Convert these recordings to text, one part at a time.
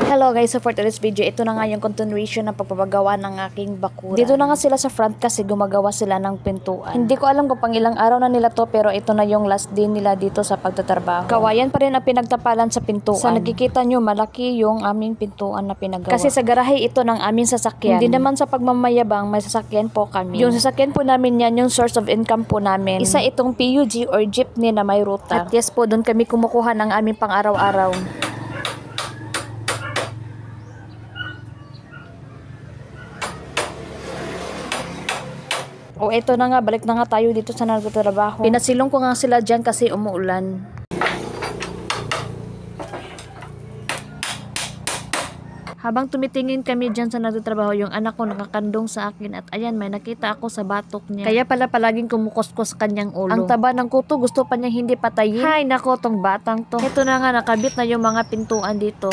Hello guys, so for today's video, ito na nga yung continuation ng pagpapagawa ng aking bakuran. Dito na nga sila sa front kasi gumagawa sila ng pintuan. Hindi ko alam kung pang ilang araw na nila to, pero ito na yung last day nila dito sa pagtatrabaho. Kawayan pa rin ang pinagtapalan sa pintuan. Sa nakikita nyo, malaki yung aming pintuan na pinagawa. Kasi sa garahe ito ng aming sasakyan. Hindi naman sa pagmamayabang, may sasakyan po kami. Yung sasakyan po namin yan, yung source of income po namin. Isa itong PUG or jeepney na may ruta. At yes po, doon kami kumukuha ng aming pang araw-araw. O eto na nga, balik na nga tayo dito sa nagtatrabaho. Pinasilong ko nga sila dyan kasi umuulan. Habang tumitingin kami dyan sa nagtatrabaho, yung anak ko nakakandong sa akin at ayan, may nakita ako sa batok niya. Kaya pala palaging kumukuskos kanyang ulo. Ang taba ng kuto, gusto pa niya hindi patayin. Hay nako, tong batang to. Ito na nga, nakabit na yung mga pintuan dito.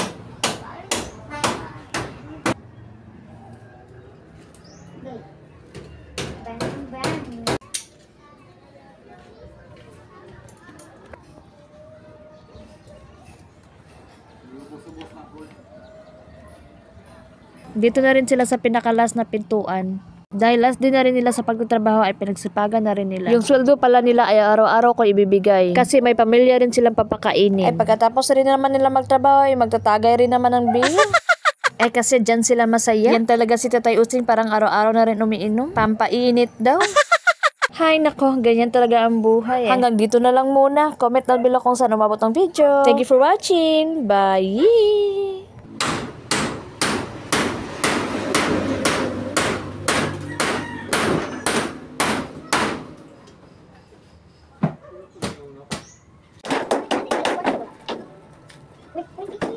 Dito na rin sila sa pinakalas na pintuan. Dahil last din na rin nila sa pagtatrabaho ay pinagsipagan na rin nila. Yung sweldo pala nila ay araw-araw ko ibibigay. Kasi may pamilya rin silang papakainin. Ay pagkatapos rin naman nila magtrabaho ay magtatagay rin naman ng bill. Eh kasi dyan sila masaya. Yan talaga si Tatay Using, parang araw-araw na rin umiinom. Pampainit daw. Hay nako, ganyan talaga ang buhay eh. Hanggang dito na lang muna. Comment down below kung saan umabot ang video. Thank you for watching. Bye! Wait.